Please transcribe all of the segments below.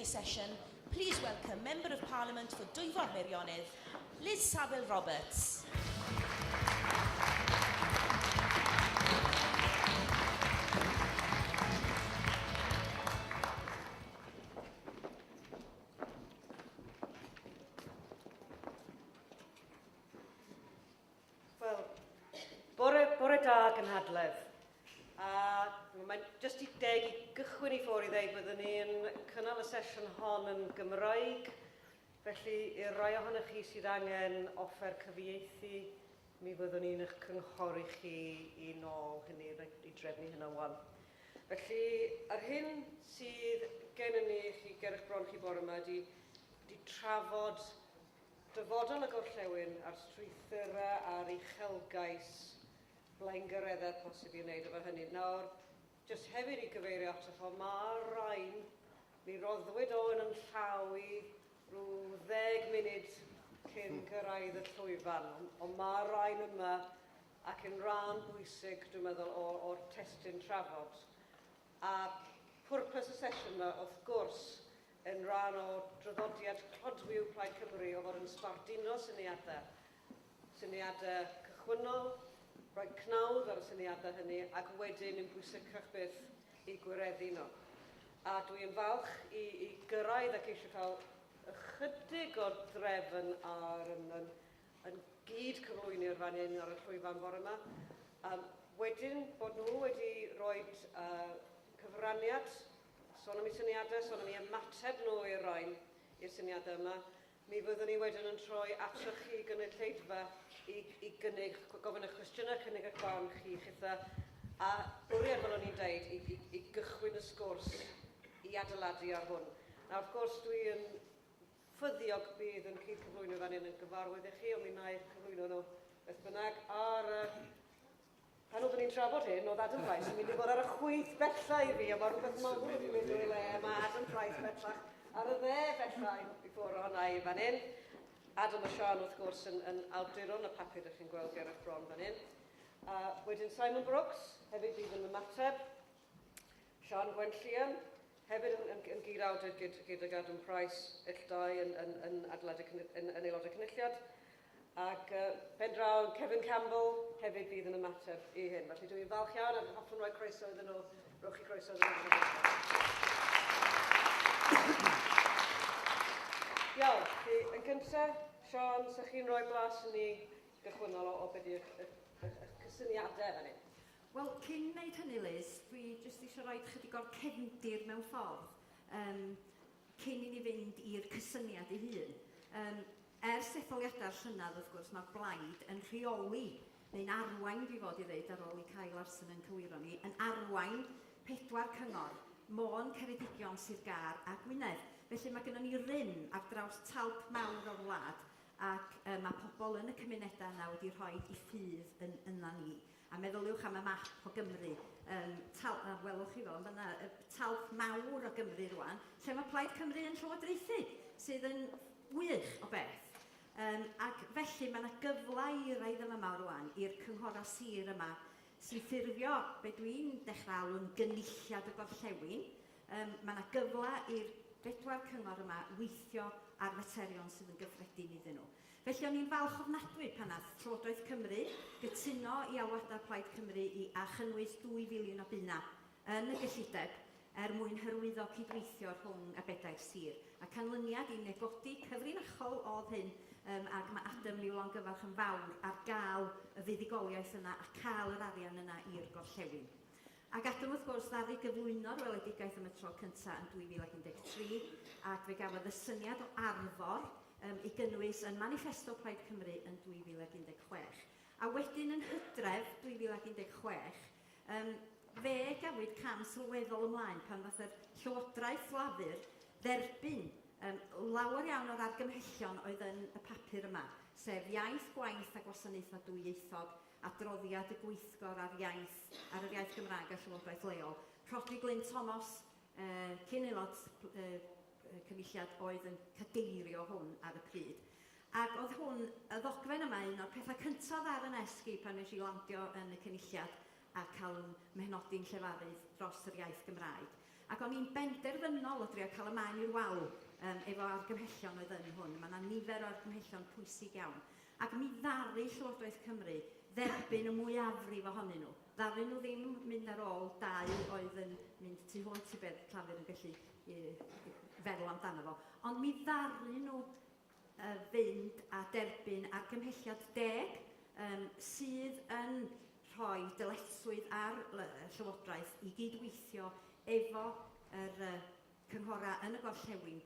session, please welcome Member of Parliament for Dwyfor Meirionnydd, Liz Saville-Roberts. Bore da gynhadledd. Mae'n jyst i deg i gychwyn i ffwrdd i ddeud byddwn ni'n cynnal y sesiwn hon yn Gymraeg. Felly, i'r rai ohonych chi sydd angen offer cyfieithu, mi fyddwn ni'n eich cynghori chi i nôl hynny, i drefnu hynna wan. Felly, yr hyn sydd gennym ni chi ger eich bron chi bore yma ydy trafod dyfodol y gorllewin a'r strwythura a'r uchelgais blaengyreddau posib i wneud efo hynny. Nawr, jyst hefyd i gyfeirio ato mae'r rhain, mi roddwyd o'n yn llaw i rhyw 10 munud cyn gyrraedd y llwyfan, ond mae'r rhain yma ac yn rhan bwysig, dwi'n meddwl, o'r testyn trafod. A pwrpas y sesiwn yma, wrth gwrs, yn rhan o draddodiad clodwiw Plaid Cymru o fod yn sbarduno syniadau cychwynnol, rhoi cnawdd ar y syniadau hynny, ac wedyn yn bwysicach beth i gwireddu nhw. A dwi'n falch i gyrraedd ac eisiau cael ychydig o drefn yn gyd cyflwyni'r fan hyn ar y llwyfan bore yma. Wedyn bod nhw wedi rhoi cyfraniad, sôn am eu syniadau, sôn am eu ymateb nhw i'r rhain i'r syniadau yma, mi fyddwn ni wedyn yn troi atoch chi gynulleidfa i gofyn y cwestiynau cynnig eich barn chi chitha, a bwriad fel o'n i'n dweud i gychwyn y sgwrs i adeiladu ar hwn. Na, wrth gwrs, dwi'n ffyddiog bydd yn cyd-cyflwyno fan hyn yn gyfarwydd i chi, ond mi wna i cyflwyno nhw beth bynnag. Pan oeddwn ni'n trafod hyn, oedd Adam Price yn mynd i fod ar y chwyth bella i fi, a mae rhywbeth mawr wedi mynd o'i le, mae Adam Price bellach ar y dde bella i ffwrdd ohona i fan hyn. Adam a Sian, wrth gwrs, yn awduron y papur ydych chi'n gweld ger eich bron fan hyn. Wedyn Simon Brooks, hefyd bydd yn ymateb. Sian Gwenllian, hefyd yn gyd-awdud gydag Adam Price, illdau yn aelodau cynulliad. Ac ben draw Kevin Campbell hefyd bydd yn ymateb i hyn. Felly dwi'n falch iawn ac hoffwn rhoi croeso iddyn nhw. Rwch chi croeso iddyn nhw. Iawn, yn gyntaf, Sian, sa'ch chi'n rhoi blas yn ni gychwynnol o beth yw'ch cysyniadau fan hyn? Wel, cyn wneud hynny, Liz, dwi jyst eisiau rhoi chydig o'r cefndir mewn ffordd cyn i ni fynd i'r cysyniad ei hun. Ers etholiadau'r llynedd, wrth gwrs, mae'r blaid yn rheoli, neu'n arwain, dwi fod i ddeud, ar ôl i Kyle Larson yn cywiro ni, yn arwain 4 cyngor, Môn, Ceredigion, Sir Gar a Gwynedd. Felly mae gennym ni rym ar draws talp mawr o'r wlad, ac mae pobl yn y cymunedau yna wedi rhoi i ffydd yna ni. A meddyliwch am y map o Gymru, welwch chi fel, yna talp mawr o Gymru rwan, lle mae Plaid Cymru yn llywodraethu, sydd yn wych o beth. Ac felly mae yna gyfle i raidd yma rwan, i'r cynghora sir yma, sy'n ffurfio be dwi'n dechrau alw'n gynulliad y gorllewin. Mae yna gyfle i'r 4 cyngor yma weithio ar faterion sydd yn gyffredin iddyn nhw. Felly o'n i'n falch ofnadwy pan nath Llywodraeth Cymru gytuno i alwadau Plaid Cymru a chynnwys 2 filiwn o bunna yn y gyllideb mwyn hyrwyddo cydweithio rhwng y 4 sir. A canlyniad i negodi cyfrinachol oedd hyn, ac mae Adam Liw Longyfarch yn fawr ar gael y fuddigoliaeth yna a cael yr arian yna i'r gorllewin. Ac Adam, wrth gwrs, ddaru gyflwyno'r weledigaeth am y tro cyntaf yn 2013, ac fe gafodd y syniad o arfor i gynnwys yn Manifesto Plaid Cymru yn 2016. A wedyn yn Hydref 2016, fe gafwyd cam sylweddol ymlaen pan ddath yr Llywodraeth Lafur dderbyn lawer iawn o'r argymhellion oedd yn y papur yma, sef iaith, gwaith a gwasanaethau dwyieithog, adroddiad y gweithgor ar yr iaith Gymraeg a Llywodraeth leol. Rhodri Glyn Thomas, cyn aelod cynulliad, oedd yn cadeirio hwn ar y pryd. Ac oedd hwn, y ddogfen yma, un o'r pethau cyntaf ar yn esgu pan nes i landio yn y cynulliad a cael yn mehnodi'n llefarydd dros yr iaith Gymraeg. Ac o'n i'n benderfynol o drio cael y maen i'r wal efo argymhellion oedd yn hwn. Mae yna nifer o argymhellion pwysig iawn. Ac mi ddaru Llywodraeth Cymru dderbyn y mwyafrif ohonyn nhw. Ddaru nhw ddim mynd ar ôl dau oedd yn mynd tu hwnt i beth Llafur yn gallu feddwl amdano fo. Ond mi ddaru nhw fynd a derbyn argymhelliad 10 sydd yn rhoi dyletswydd ar Llywodraeth i gydweithio efo cynghora yn y gorllewin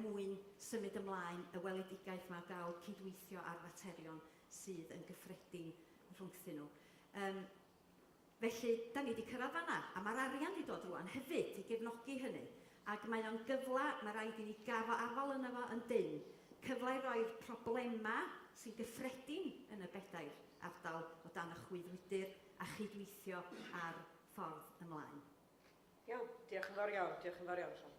mwyn symud ymlaen y weledigaeth yma gael cydweithio ar faterion sydd yn gyffredin rhwngthyn nhw. Felly, da ni wedi cyrraedd fanna, a mae'r arian wedi dod rwan hefyd i gefnogi hynny. Ac mae o'n gyfla, mae rhaid i ni gafo afal yna fo yn dyn, cyfle i roi'r problema sy'n gyffredin yn y bedair ardal o dan y chwyddwydyr a chydweithio ar ffordd ymlaen. Iawn, diolch yn fawr iawn, Sian.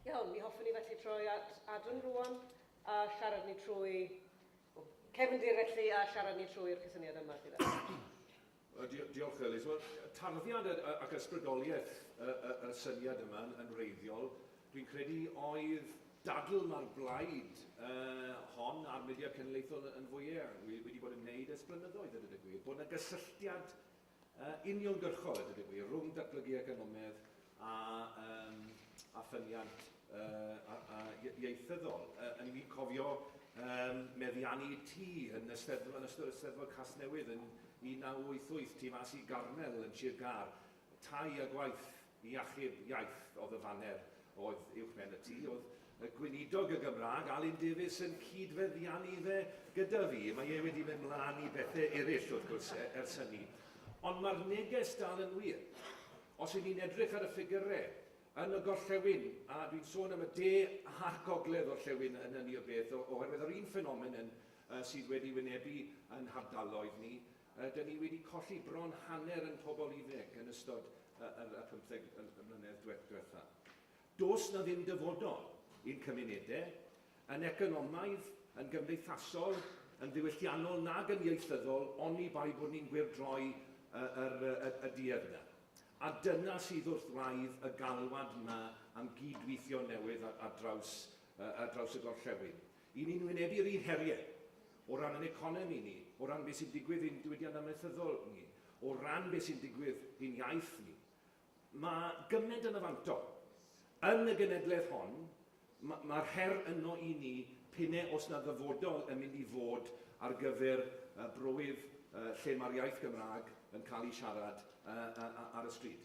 Iawn, mi hoffwn i felly troi at Adwn rwan a siarad ni trwy... Cefndir felly a siarad ni trwy'r cysyniad yma. Diolch, Ellis. Wel, tarddiad ac ysbrydoliaeth y syniad yma yn wreiddiol, dwi'n credu oedd dadl mae'r blaid hon a'r media cenedlaethol yn fwyaf wedi bod yn gwneud ers blynyddoedd ydy gwir, bod yna gysylltiad uniongyrchol ydy gwir rhwng datblygu economaidd a ffyniant ieithyddol. Yn i'n cofio meddiannu tŷ yn ystod Eisteddfod Casnewydd yn 1988, tu fas i Garmel yn Sir Gar, tai a gwaith i achub iaith oedd y faner oedd uwchben y tŷ, oedd y gweinidog y Gymraeg, Alun Davies, yn cydfeddiannu fe gyda fi. Mae e wedi mynd mlaen i bethau eraill wrth gwrs ers hynny. Ond mae'r neges dal yn wir. Os ydyn ni'n edrych ar y ffigurau yn y gorllewin, a dwi'n sôn am y de a'r gogledd orllewin yn hynny o beth, oherwydd yr un ffenomen sydd wedi wynebu yn hardaloedd ni, dyn ni wedi colli bron hanner yn pobl ifanc yn ystod y 15 mlynedd diwetha. Does na ddim dyfodol i'n cymunedau, yn economaidd, yn gymdeithasol, yn ddiwylliannol nag yn ieithyddol, oni bai bod ni'n gwirdroi y duedd yna. A dyna sydd wrth raidd y galwad yma am gydweithio newydd ar draws y gorllewin. I ni'n wynebu'r un heriau o ran yn economi ni, o ran beth sy'n digwydd i'n diwydiant amaethyddol ni, o ran beth sy'n digwydd i'n iaith ni. Mae gymaint yn y fanto. Yn y genedlaeth hon, mae'r her yno i ni pinau os na ddyfodol yn mynd i fod ar gyfer brywydd lle mae'r iaith Gymraeg yn cael ei siarad ar y stryd.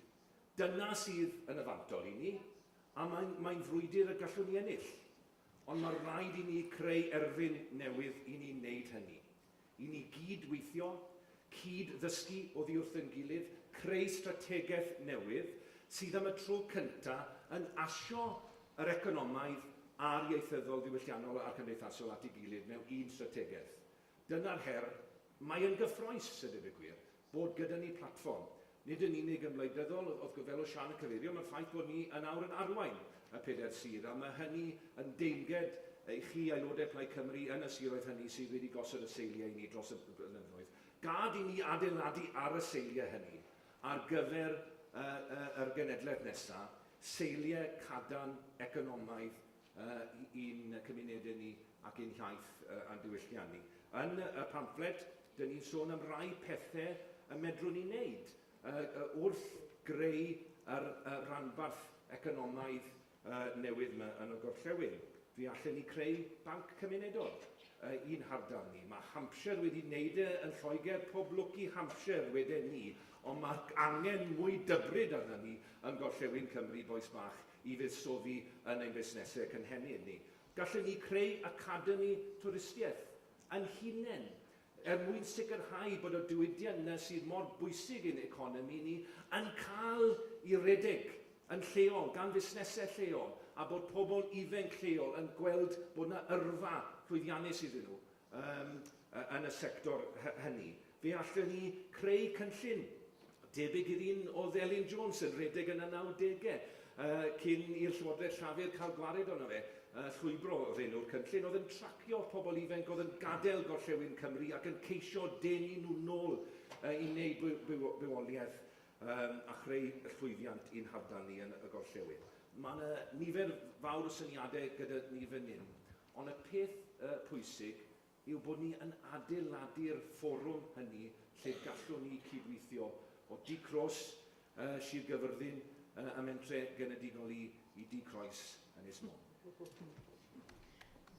Dyna sydd yn y fantol i ni, a mae'n frwydr y gallwn ni ennill. Ond mae'r rhaid i ni creu erfyn newydd i ni wneud hynny. I ni gydweithio, cyd-ddysgu oddi wrth yn gilydd, creu strategaeth newydd sydd am y tro cyntaf yn asio yr economaidd a'r ieithyddol ddiwylliannol a'r cymdeithasol at ei gilydd mewn un strategaeth. Dyna'r her, mae yn gyffroes, sydd y gwir, bod gyda ni platfform. Nid yn unig yn wleidyddol, oedd fel o Sian y cyfeirio, mae'r ffaith bod ni yn awr yn arwain y peder sir, a mae hynny yn deimged i chi aelodau Plaid Cymru yn y siroedd hynny sydd wedi gosod y seiliau i ni dros y blynyddoedd. Gad i ni adeiladu ar y seiliau hynny ar gyfer yr genedlaeth nesaf, seiliau cadarn economaidd i'n cymunedau ni ac i'n iaith a'n diwylliant ni. Yn y pamfflet, dyn ni'n sôn am rai pethau y medrwn ni wneud wrth greu yr rhanbarth economaidd newydd yma yn y gorllewin. Fi allan ni creu banc cymunedol un hardal ni. Mae Hampshire wedi wneud yn Lloegr, pob lwc i Hampshire wedyn ni, ond mae angen mwy dybryd arna ni yn gorllewin Cymru boes bach i fuddsoddi yn ein busnesau cynhenid ni. Gallwn ni creu academi twristiaeth yn hunain mwyn sicrhau bod y diwydiant yna sydd mor bwysig i'n economi ni yn cael ei redeg yn lleol, gan fusnesau lleol, a bod pobl ifanc lleol yn gweld bod yna yrfa llwyddiannus iddyn nhw yn y sector hynny. Fe allwn ni creu cynllun debyg i'r un o Elin Jones yn redeg yn y 90au, cyn i'r Llywodraeth Llafur cael gwared ono fe, llwybro oedd enw'r cynllun, oedd yn tracio pobl ifanc, oedd yn gadael gorllewin Cymru ac yn ceisio denu nhw nôl i wneud bywoliaeth a chreu y llwyddiant i'n hardal ni yn y gorllewin. Mae yna nifer fawr o syniadau gyda ni fan hyn, ond y peth pwysig yw bod ni yn adeiladu'r fforwm hynny lle gallwn ni cydweithio o Dŷ Cros, Sir Gyfyrddin, a mentre genedigol i Dŷ Croes Ynys Môn.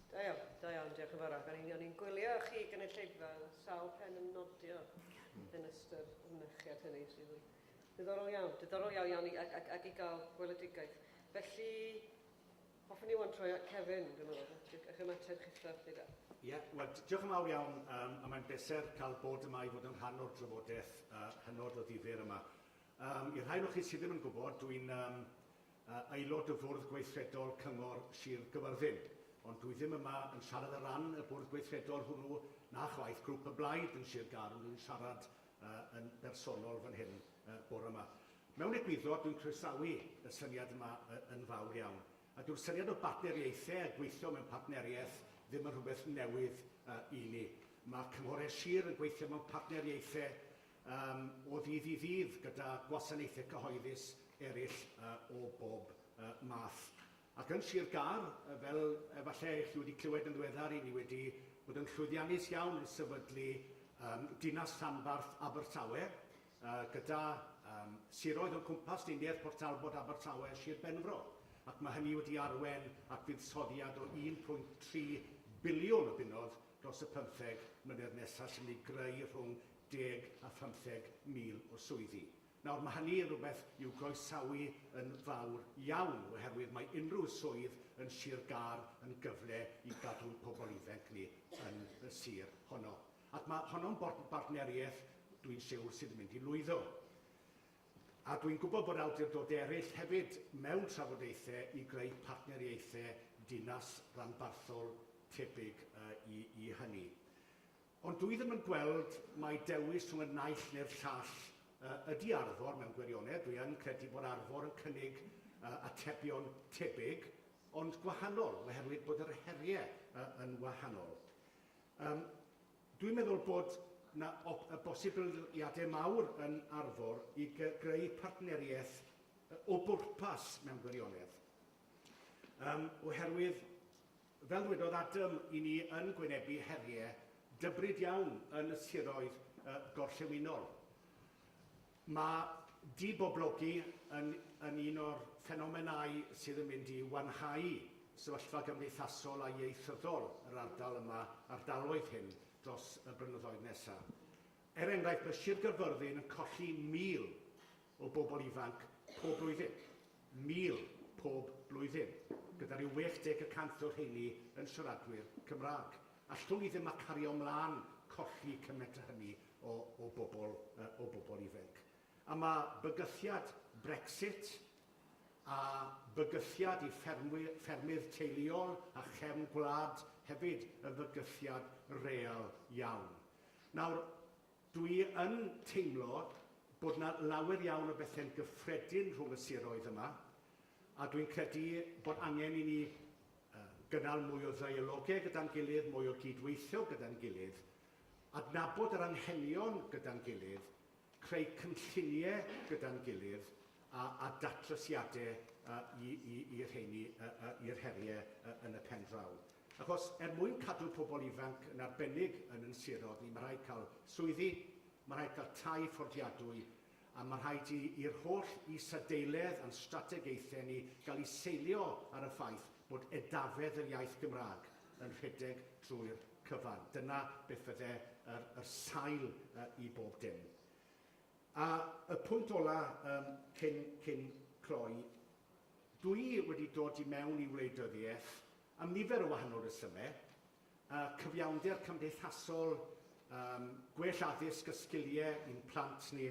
Da iawn, diolch yn fawr. O'n i'n gwylio chi gynulleidfa, sawl pen yn nodio yn ystod ymnechiad hynny sydd yn diddorol iawn ac i gael gweledigaeth. Felly, hoffwn i wan troi at Kevin, dwi'n meddwl, eich ymateb chithaf chi da. Ie, wel, diolch yn fawr iawn, a mae'n bleser cael bod yma i fod yn rhan o'r drafodaeth hynod o ddifyr yma. I'r rhain o chi sydd ddim yn gwybod, dwi'n aelod y Fwrdd Gweithredol Cyngor Sir Gyfyrddin, ond dwi ddim yma yn siarad y ran y Bwrdd Gweithredol hwnnw na chwaith grŵp y blaid yn Sir Gar, ond dwi'n siarad yn bersonol fan hyn bore yma. Mewn egwyddor, dwi'n croesawu y syniad yma yn fawr iawn. A dwi'n syniad o bartneriaethau a gweithio mewn partneriaeth ddim yn rhywbeth newydd i ni. Mae Cynghorau Sir yn gweithio mewn partneriaethau o ddydd i ddydd gyda gwasanaethau cyhoeddus eraill o bob math. Ac yn Sir Gar, fel efallai chi wedi clywed yn ddiweddar i ni wedi bod yn llwyddiannus iawn yn sefydlu dinas rhanbarth Abertawe, gyda siroedd o'n cwmpas Deinedd Port Talbot Abertawe Sir Benfro. Ac mae hynny wedi arwen ac fuddsoddiad o 1.3 biliwn o bunnodd dros y 15 mlynedd nesaf sy'n ei greu rhwng 10 a 15 mil o swyddi. Nawr, mae hynny yn rhywbeth i'w groesawu yn fawr iawn, oherwydd mae unrhyw swydd yn Sir Gar yn gyfle i gadw pobl ifanc ni yn y sir honno. Ac mae honno'n bartneriaeth dwi'n siŵr sydd yn mynd i lwyddo. A dwi'n gwybod bod awdurdodau eraill hefyd mewn trafodaethau i greu partneriaethau dinas rhanbarthol tebyg i hynny. Ond dwi ddim yn gweld mai dewis rhwng y naill neu'r llall ydy Arfor mewn gwirionedd. Dwi yn credu bod Arfor yn cynnig atebion tebyg, ond gwahanol, oherwydd bod yr heriau yn wahanol. Dwi'n meddwl bod yna y bosibiliadau mawr yn Arfor i greu partneriaeth o bwrpas mewn gwirionedd. Oherwydd, fel dwedodd Adam, i ni yn gwynebu heriau dybryd iawn yn y siroedd gorllewinol. Mae diboblogi yn un o'r ffenomenau sydd yn mynd i wanhau sefyllfa gymdeithasol a ieithyddol yr ardal yma, ardaloedd hyn, dros y blynyddoedd nesaf. Enghraifft, mae Sir Gyfyrddin yn colli 1,000 o bobl ifanc pob blwyddyn. 1,000 pob blwyddyn, gyda ryw 60% o'r heini yn siaradwyr Cymraeg. Allwn ni ddim a cario ymlaen colli cymaint hynny o bobl ifanc. A mae bygythiad Brexit a bygythiad i ffermydd teuluol a chefn gwlad hefyd y bygythiad real iawn. Nawr, dwi yn teimlo bod yna lawer iawn o bethau'n gyffredin rhwng y siroedd yma, a dwi'n credu bod angen i ni gynnal mwy o ddeialogau gyda'n gilydd, mwy o gydweithio gyda'n gilydd, adnabod yr anghenion gyda'n gilydd, creu cynlluniau gyda'n gilydd a datrysiadau i'r heriau yn y pen draw. Achos mwyn cadw pobl ifanc yn arbennig yn yn siroedd ni, mae rhaid cael swyddi, mae rhaid cael tai fforddiadwy, a mae rhaid i'r holl isadeiledd a'n strategaethau ni gael ei seilio ar y ffaith bod edafedd yr iaith Gymraeg yn rhedeg trwy'r cyfan. Dyna beth fydde yr sail i bob dim. A y pwynt ola cyn cloi, dwi wedi dod i mewn i wleidyddiaeth am nifer o wahanol resymau, cyfiawnder cymdeithasol, gwell addysg y sgiliau i'n plant ni,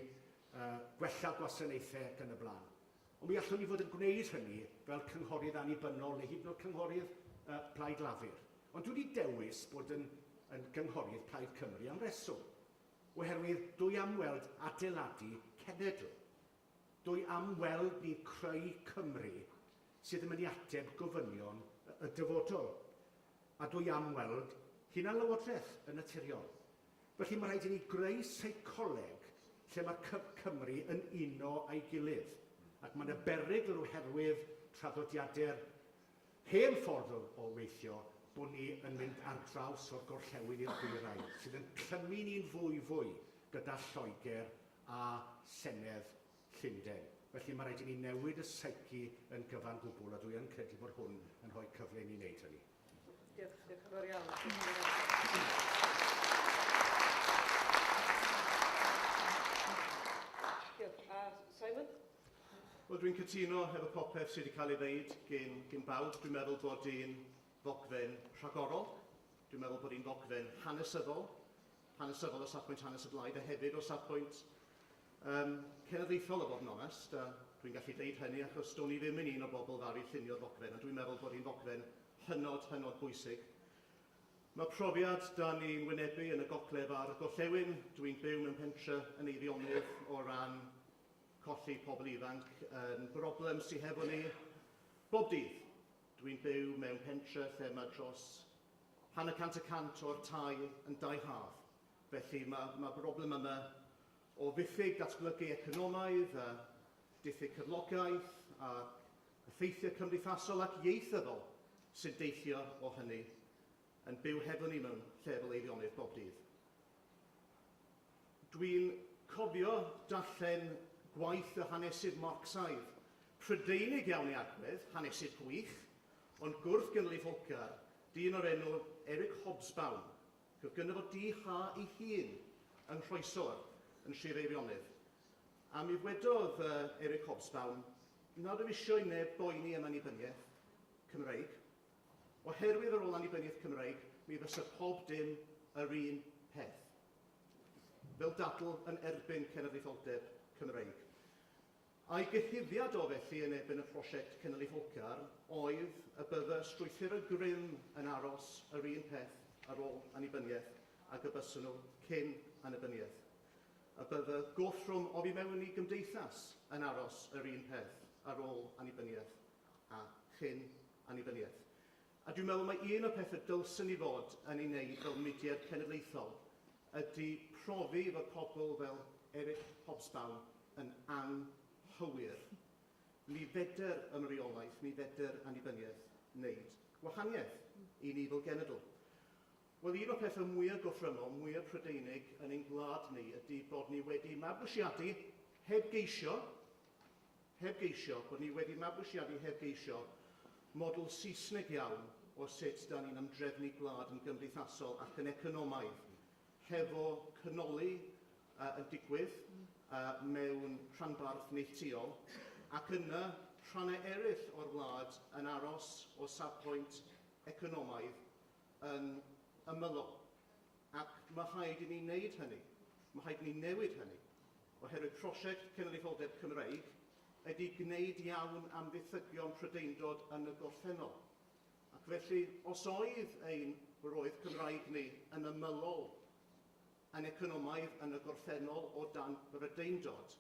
gwella gwasanaethau ac yn y blaen. Ond mi allwn ni fod yn gwneud hynny fel cynghorydd annibynnol neu hyd yn oed cynghorydd Plaid Lafur. Ond dwi wedi dewis bod yn gynghorydd Plaid Cymru am reswm. Oherwydd dwi am weld adeiladu cenedl. Dwi am weld ni creu Cymru sydd yn mynd i ateb gofynion y dyfodol. A dwi am weld hunanlywodraeth yn naturiol. Felly mae rhaid i ni greu seicoleg lle mae Cymru yn uno ei gilydd. Ac mae'n y berygl oherwydd traddodiadau'r hen ffordd o weithio bod ni yn mynd ar draws o'r gorllewin i'r dwyrain, sydd yn clymu ni'n fwy gyda Lloegr a Senedd Llundain. Felly mae rhaid i ni newid y seici yn gyfan gwbl, a dwi yn credu bod hwn yn rhoi cyfle i ni wneud hynny. Diolch yn fawr iawn. Diolch. A Simon? Wel, dwi'n cytuno efo popeth sydd wedi cael ei ddeud gyn bawb. Dwi'n meddwl bod hi'n ddogfen rhagorol. Dwi'n meddwl bod hi'n ddogfen hanesyddol o safbwynt hanes y blaid, a hefyd o safbwynt cenedlaethol, o fod yn onest. Dwi'n gallu deud hynny achos do'n i ddim yn un o bobl fawr i llunio ddogfen, a dwi'n meddwl bod hi'n ddogfen hynod bwysig. Mae profiad da ni'n wynebu yn y gogledd a'r gorllewin. Dwi'n byw mewn pentre yn Eifionydd o ran colli pobl ifanc yn broblem sydd hefo ni bob dydd. Dwi'n byw mewn pentre lle mae dros 100% o'r tai yn dau haf. Felly mae broblem yma o ddiffyg datblygu economaidd, diffyg cyflogaeth, a effeithiau cymdeithasol ac ieithyddol sy'n deithio o hynny yn byw hefo ni mewn lle fel Eifionydd bob dydd. Dwi'n cofio darllen gwaith y hanesydd Marcsaidd, Prydeinig iawn i agwedd, hanesydd gwych, ond gwrth gynulleidfa Folcar, dyn o'r enw Eric Hobsbawm, gyda gynno fo di-ha ei hun yn Rhoesor, yn Sir Eirionydd. A mi wedodd Eric Hobsbawm, nad ydw eisiau neb boeni am annibyniaeth Cymreig. Oherwydd ar ôl annibyniaeth Cymreig, mi fysa pob dim yr un peth. Fel dadl yn erbyn cenedlaetholdeb Cymreig. A'i gyhuddiad o felly yn erbyn y prosiect Cenedlaeth Folcar oedd y bydde strwythur y grym yn aros yr un peth ar ôl annibyniaeth ac y bysyn nhw cyn annibyniaeth. Y bydde gollrwm o fi mewn i gymdeithas yn aros yr un peth ar ôl annibyniaeth a chyn annibyniaeth. A dwi'n meddwl mae un o pethau dylsyn ni fod yn ei wneud fel mudiad cenedlaethol ydy profi fod pobl fel Eric Hobsbawm yn anghywir. Mi feder ymreolaeth, mi feder annibyniaeth wneud gwahaniaeth i ni fel genedl. Wel, un o pethau mwyaf goffrymol, mwyaf Prydeinig yn ein gwlad ni ydy bod ni wedi mabwysiadu heb geisio, bod ni wedi mabwysiadu heb geisio model Saesneg iawn o sut da ni'n ymdrefnu gwlad yn gymdeithasol ac yn economaidd, hefo cynolu yn digwydd mewn rhanbarth neilltuol, ac yna rhannau eraill o'r wlad yn aros o safbwynt economaidd yn ymylol. Ac mae rhaid i ni wneud hynny, mae rhaid i ni newid hynny, oherwydd prosiect Cenedlaetholdeb Cymreig ydy gwneud iawn am ddiffygion Prydeindod yn y gorffennol. Ac felly, os oedd ein roedd Cymraeg ni yn ymylol yn economaidd yn y gorffennol o dan Prydeindod,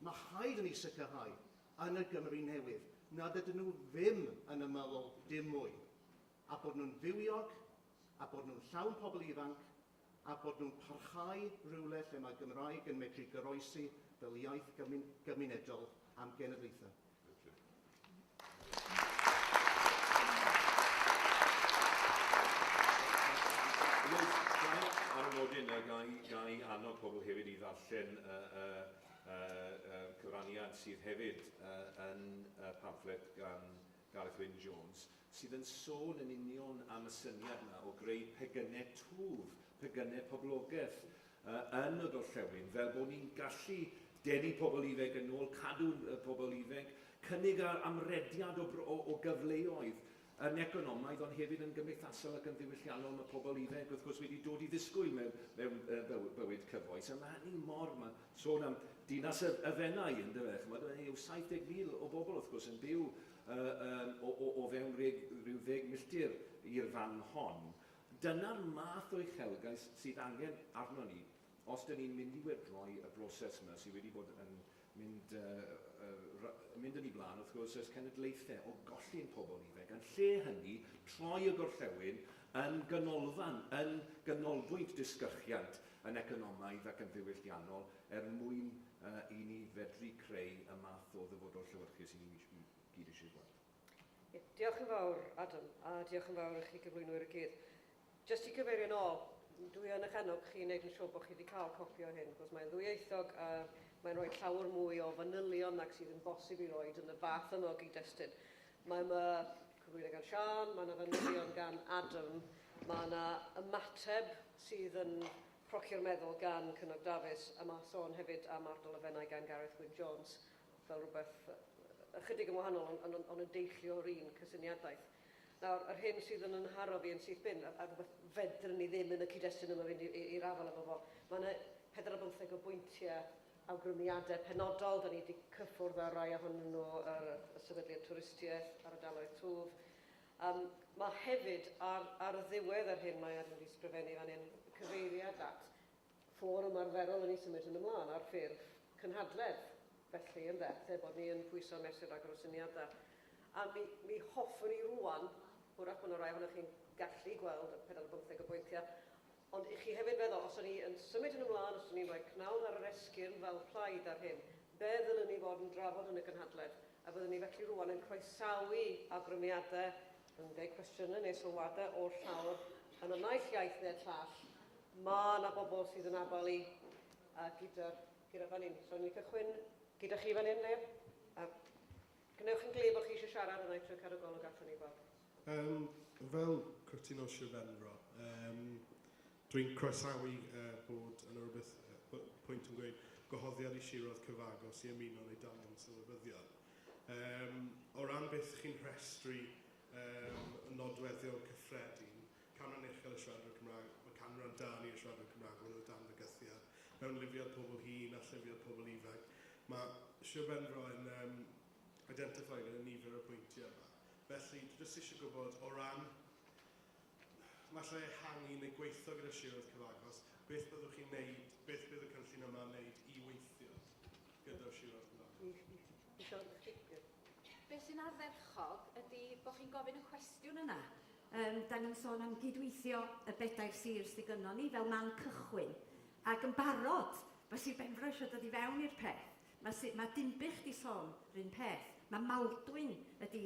mae rhaid i ni sicrhau yn y Gymru newydd nad ydyn nhw ddim yn ymylol dim mwy, a bod nhw'n fywiog, a bod nhw'n llawn pobl ifanc, a bod nhw'n parhau rhywle lle mae Gymraeg yn medru goroesi fel iaith gymunedol am genedlaethau. Ar y nodyn, gai annog pobl hefyd i ddarllen cyfraniad sydd hefyd yn pamfflet gan Gareth Wyn Jones, sydd yn sôn yn union am y syniad yna o greu pegynau twf, pegynau poblogaeth yn y gorllewin, fel bod ni'n gallu denu pobl ifanc yn ôl, cadw pobl ifanc, cynnig amrediad o gyfleoedd yn economaidd, ond hefyd yn gymdeithasol ac yn ddiwylliannol. Mae pobl ifanc wrth gwrs wedi dod i ddisgwyl mewn bywyd cyfoes. A mae hynny mor, mae sôn am dinas y fennau yn dyfech. Mae yw 70,000 o bobl wrth gwrs yn byw o fewn rhyw 10 milltir i'r fan hon. Dyna'r math o uchelgais sydd angen arno ni os dyn ni'n mynd i wedroi y broses yma sydd wedi bod yn mynd yn ei blaen, wrth gwrs, ys cenedlaethau o golli'n pobl ifanc. Yn lle hynny, troi y gorllewin yn ganolfan, yn ganolbwynt disgyrchiant yn economaidd ac yn ddiwylliannol mwyn i ni fedru creu y math o ddyfodol llywyrchus i ni gyd eisiau gweld. Diolch yn fawr, Adam, a diolch yn fawr i chi gyflwynwyr y gyd. Jyst i gyfeirio nôl, dwi yn eich annog chi wneud yn siŵr bod chi wedi cael copi o hyn, cos mae'n ddwyieithog a mae'n rhoi llawer mwy o fanylion nag sydd yn bosib i roed yn y fath yma o gyd-destun. Mae yma cyflwyno gan Sian, mae yna fanylion gan Adam, mae yna ymateb sydd yn procio'r meddwl gan Cynog Dafis, a mae sôn hefyd am ardal y fennau gan Gareth Wyn Jones, fel rhywbeth ychydig yn wahanol, ond yn deillio o'r un cysyniadaeth. Nawr, yr hyn sydd yn ynharo fi yn syth bin, a rhywbeth fedrwn ni ddim yn y cyd-destun yma fynd i'r afel efo fo, mae yna 45 o bwyntiau awgrymiadau penodol, da ni wedi cyffwrdd ar rai ohonyn nhw y sefydliad twristiaeth ar y daloedd twf. Mae hefyd ar y ddiwedd ar hyn mae Adam wedi sgrifennu fan hyn cyfeiriad at ffôr ymarferol yn ei symud yn ymlaen ar ffurf cynhadledd, felly yn beth, lle bod ni yn pwyso mesur agor o syniadau. A mi hoffwn i rwan, hwyrach bod yna rai ohonoch chi'n gallu gweld y 45 o bwyntiau, ond i chi hefyd feddwl, os o'n i yn symud yn ymlaen, os o'n i'n rhoi cnawd ar yr esgyrn fel plaid ar hyn, be ddylwn ni fod yn drafod yn y gynhadledd, a byddwn ni felly rwan yn croesawu awgrymiadau, yn dweud cwestiynau neu sylwadau o'r llawr yn y naill iaith neu'r llall. Mae yna bobl sydd yn abal i gyda fan hyn. So ni'n cychwyn gyda chi fan hyn, neb? Gwnewch yn gleb o chi eisiau siarad yna i trwy cadw golwg allan ni gweld. Fel cytuno Sir Benfro, dwi'n croesawu bod yn rhywbeth pwynt yn gweud gwahoddiad i siroedd cyfagos i ymuno neu dangen sylwebyddion. O ran beth chi'n rhestru nodweddion cyffredin, canran uchel y siaradwyr Cymraeg, mae canran dan i'r siaradwyr Cymraeg yn dan fygythiad, mewn lifiad pobl hŷn a llifiad pobl ifanc. Mae Sir Benfro yn identified yn y nifer o pwyntiau yma. Felly, dwi jyst eisiau gwybod o ran mae lle ehangu neu gweithio gyda siroedd cyfagos, beth byddwch chi'n neud, beth bydd y cynllun yma'n neud i weithio gyda'r siroedd cyfagos? Beth sy'n ardderchog ydy bod chi'n gofyn y cwestiwn yna. Da ni'n sôn am gydweithio y bedair sir sydd gynnon ni fel man cychwyn. Ac yn barod, mae Sir Benfro eisiau dod i fewn i'r peth. Mae Dinbych di sôn rhywun peth. Mae Maldwyn wedi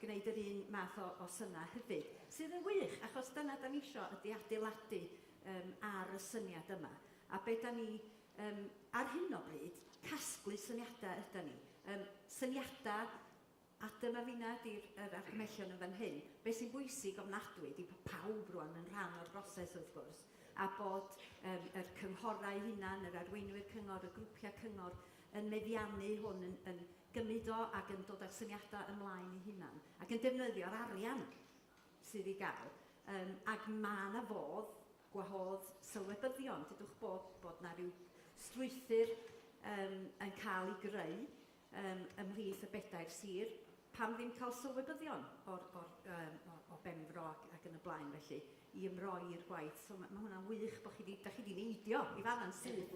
gwneud yr un math o syna hefyd. Sydd yn wych, achos dyna da ni isio ydy adeiladu ar y syniad yma. A be da ni, ar hyn o bryd, casglu syniadau ydyn ni. Syniadau, a dyma finna ydy'r argymellion yn fan hyn. Be sy'n bwysig ofnadwy ydy bod pawb rwan yn rhan o'r broses wrth gwrs. A bod yr cynghorau hunan, yr arweinwyr cyngor, y grwpiau cyngor yn meddiannu hwn yn gymryd o ac yn dod â'r syniadau ymlaen i hunan. Ac yn defnyddio'r arian sydd i gael. Ac mae yna gwahodd sylwebyddion. Dydwch bod yna rhyw strwythyr yn cael ei greu ymhlith y bedair sir. Pam ddim cael sylwebyddion o Benfro ac yn y blaen felly i ymroi'r gwaith. So mae hwnna'n wych bod chi wedi neidio i fanna'n sydd.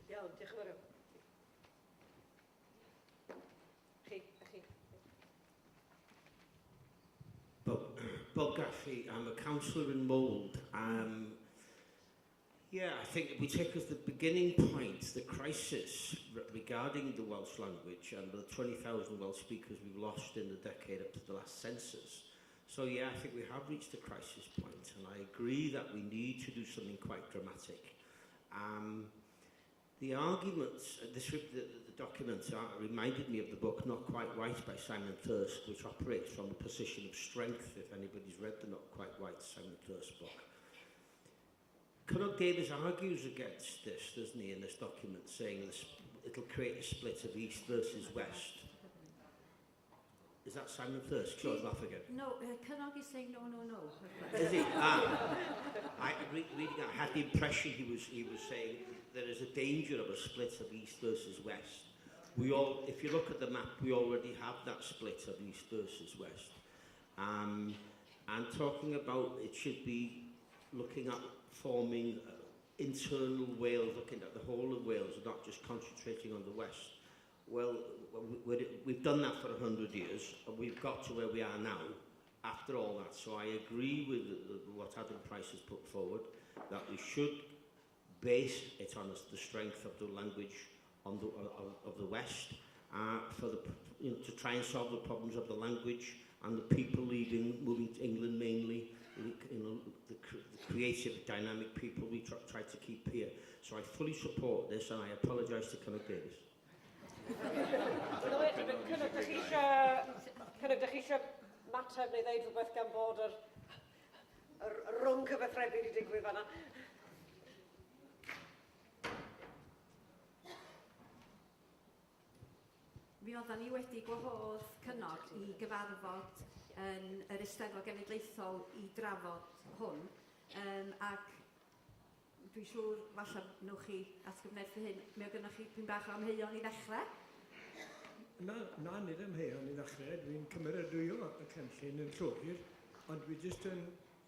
Iawn, diolch yn fawr. Chi. Bob Gaffey, I'm a councillor in Mould. I think if we take as the beginning point the crisis regarding the Welsh language and the 20,000 Welsh speakers we've lost in the decade up to the last census. So I think we have reached a crisis point, and I agree that we need to do something quite dramatic. The arguments, the document reminded me of the book Not Quite White by Simon Thirsk, which operates from a position of strength, if anybody's read the Not Quite White Simon Thirsk book. Cynog Davies argues against this, doesn't he, in this document, saying it'll create a split of East versus West. Is that Simon Thirsk? George Laffergan? No, Cynog is saying no. Is he? Reading that, I had the impression he was saying there is a danger of a split of East versus West. If you look at the map, we already have that split of East versus West. And talking about it should be looking at forming internal Wales, looking at the whole of Wales, and not just concentrating on the West. Well, we've done that for 100 years, and we've got to where we are now, after all that. So I agree with what Adam Price has put forward, that we should base it on the strength of the language of the West, for to try and solve the problems of the language and the people moving to England mainly, the creative, dynamic people we try to keep here. So I fully support this, and I apologise to Cynnig Davies. Cynnig, da chi eisiau mateb neu ddeud rhywbeth gan bod yr rwng cyfathrebu wedi digwydd fanna? Mi oeddan ni wedi gwahodd cyngor i gyfarfod yn yr Eisteddfod Genedlaethol i drafod hwn, ac dwi'n siŵr falle wnewch chi atgyfnerthu hyn, mi o gynnwch chi pyn bach o amheuon i ddechrau? Na, nid amheuon i ddechrau, dwi'n cymeradwyo y cynllun yn llwyr, ond dwi jyst yn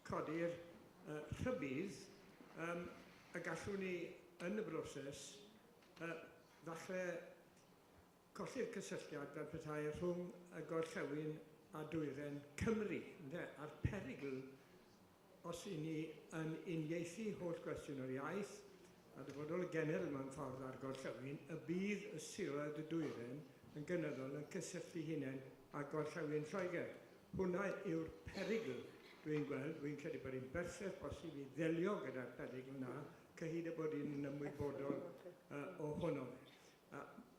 codi'r rhybydd a gallwn ni yn y broses ddechrau colli'r cysylltiad ar petai rhwng y gorllewin a dwyren Cymru, a'r perygl os i ni yn uniaethu holl gwestiwn o'r iaith a dyfodol y genedl mewn ffordd ar gorllewin, y bydd y siroedd y dwyren yn gynyddol yn cysylltu hunain a gorllewin Lloegr. Hwna yw'r perygl dwi'n gweld, dwi'n credu bod hi'n berffaith bosib i ddelio gyda'r perygl yna, cyhyd y bod hi'n ymwybodol o hwnnw.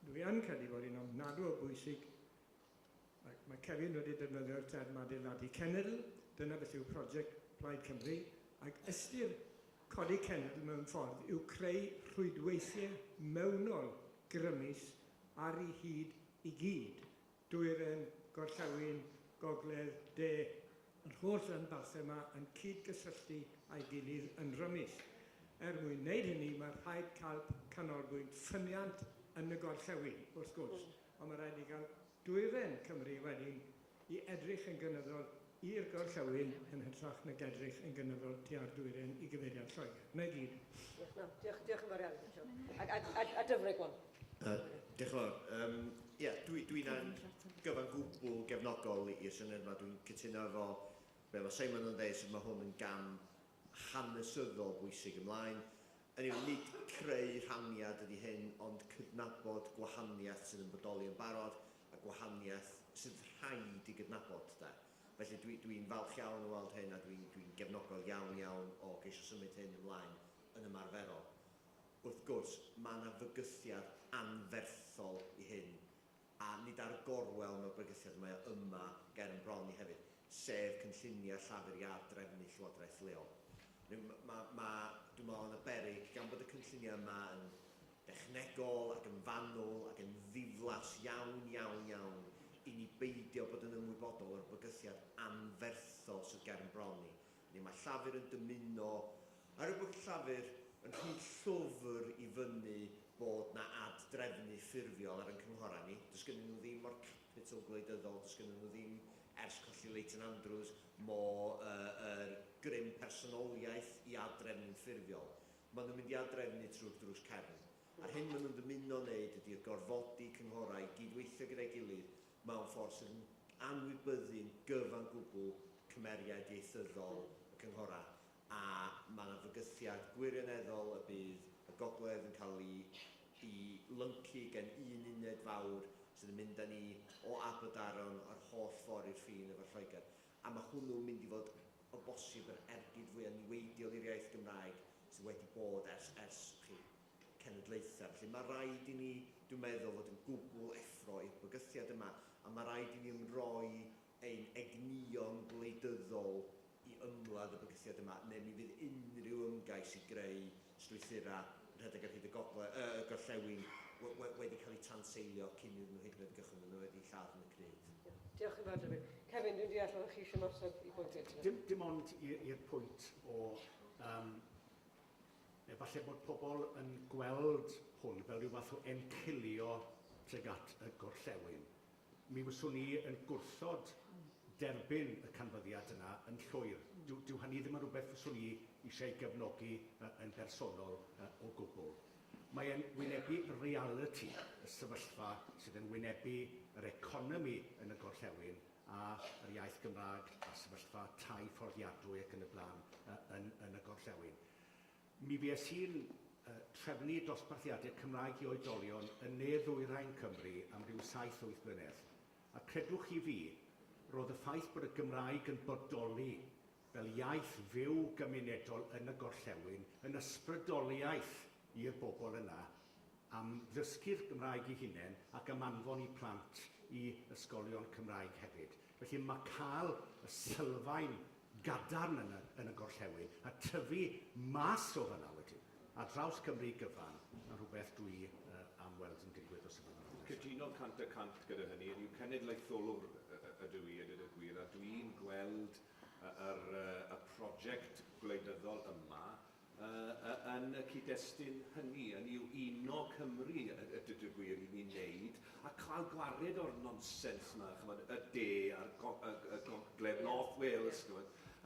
Dwi yn credu bod hi'n ofnadw o bwysig. Mae Kevin wedi defnyddio'r term adeiladu cenedl, dyna beth yw prosiect Plaid Cymru, ac ystyr codi cenedl mewn ffordd yw creu rhwydweithiau mewnol grymus ar ei hyd i gyd. Dwyren, gorllewin, gogledd, de, yr holl rhanbarthau yma yn cydgysylltu a'i gilydd yn rymus. Mwyn wneud hynny, mae rhaid cael canolbwynt ffyniant yn y gorllewin, wrth gwrs. Ond mae rhaid i gael dwyren Cymru wedyn i edrych yn gynyddol i'r gorllewin yn hytrach nag edrych yn gynyddol tua'r dwyren i gyfeiriad Lloegr. Na gyd. Diolch yn fawr iawn. A dyfrig wan. Diolch yn fawr. Dwi'n gyfan gwbl gefnogol i'r syniad yma. Dwi'n cytuno efo be mae Simon yn dweud sydd mae hwn yn gam hanesyddol bwysig ymlaen. Yn i'w nid creu rhaniad ydy hyn, ond cydnabod gwahaniaeth sydd yn bodoli yn barod a gwahaniaeth sydd rhaid i gydnabod. Felly dwi'n falch iawn o weld hyn a dwi'n gefnogol iawn o geisio symud hyn ymlaen yn ymarferol. Wrth gwrs, mae yna fygythiad anferthol i hyn, a nid ar gorwel mewn bygythiad mae yma ger yn bron i hefyd, sef cynlluniau llafuriad drefnu Llywodraeth leol. Dwi'n meddwl yn y berig, gan bod y cynlluniau yma yn dechnegol ac yn fanwl ac yn ddiflas iawn i ni beidio bod yn ymwybodol o'r bygythiad anferthol sydd ger yn bron ni. Mae llafur yn dymuno, ar y bod llafur yn rhy llwfr i fyny bod na adrefnu ffurfiol ar yn cynghora ni. Does gennyn nhw ddim o'r capital gwleidyddol, does gennyn nhw ddim ers colli Leighton Andrews mo grym personoliaeth i adrefnu'n ffurfiol. Maen nhw'n mynd i adrefnu trwy'r drws cefn. A'r hyn maen nhw'n dymuno wneud ydy'r gorfodi cynghorau i gydweithio gyda'i gilydd mewn ffordd sydd yn anwybyddu'n gyfan gwbl cymeriad ieithyddol y cynghora. A mae yna fygythiad gwirioneddol y bydd y gogledd yn cael ei lyncu gen un uned fawr sydd yn mynd â ni o Aberdaron a'r holl ffordd i'r ffin efo'r Lloegr. A mae hwnnw'n mynd i fod o bosib yr ergyd fwyaf niweidiol i'r iaith Gymraeg sydd wedi bod ers cenedlaethau. Felly mae rhaid i ni, dwi'n meddwl, fod yn gwbl effro i'r bygythiad yma, a mae rhaid i ni ymroi ein egnion gwleidyddol i ymladd y bygythiad yma, neu mi fydd unrhyw ymgais i greu strwythura yn rhedeg ar hyd y gorllewin wedi cael ei tanseilio cyn iddyn nhw hyd yn oed gychwyn, nhw wedi lladd yn y cryd. Diolch yn fawr, David. Kevin, dwi'n deall oedd chi eisiau nosod i bwynt eto. Dim ond i'r pwynt o efallai bod pobl yn gweld hwn fel rhyw fath o encilio tuag at y gorllewin. Mi fyswn ni yn gwrthod derbyn y canfyddiad yna yn llwyr. Dyw hynny ddim yn rhywbeth fyswn ni eisiau gefnogi yn bersonol o gwbl. Mae'n wynebu reality y sefyllfa sydd yn wynebu yr economi yn y gorllewin a yr iaith Gymraeg a sefyllfa tai fforddiadwy ac yn y blaen yn y gorllewin. Mi fues i'n trefnu dosbarthiadau Cymraeg i oedolion yn ne ddwyrain Cymru am ryw 7-8 blynedd. A credwch chi fi, roedd y ffaith bod y Gymraeg yn bodoli fel iaith fyw gymunedol yn y gorllewin yn ysbrydoliaeth i'r bobl yna am ddysgu'r Gymraeg i hunain ac am anfon i plant i ysgolion Cymraeg hefyd. Felly mae cael y sylfaen gadarn yn y gorllewin a tyfu mas o hynna wedyn a draws Cymru gyfan yn rhywbeth dwi am weld yn digwydd o sefyllfa. Cytuno 100% gyda hynny, yn yw cenedlaetholwr ydw i, ydw y gwir, a dwi'n gweld y prosiect gwleidyddol yma yn y cyd-destun hynny, yn yw uno Cymru ydw y gwir i ni wneud, a cael gwared o'r nonsens yma, y de a'r gogledd North Wales,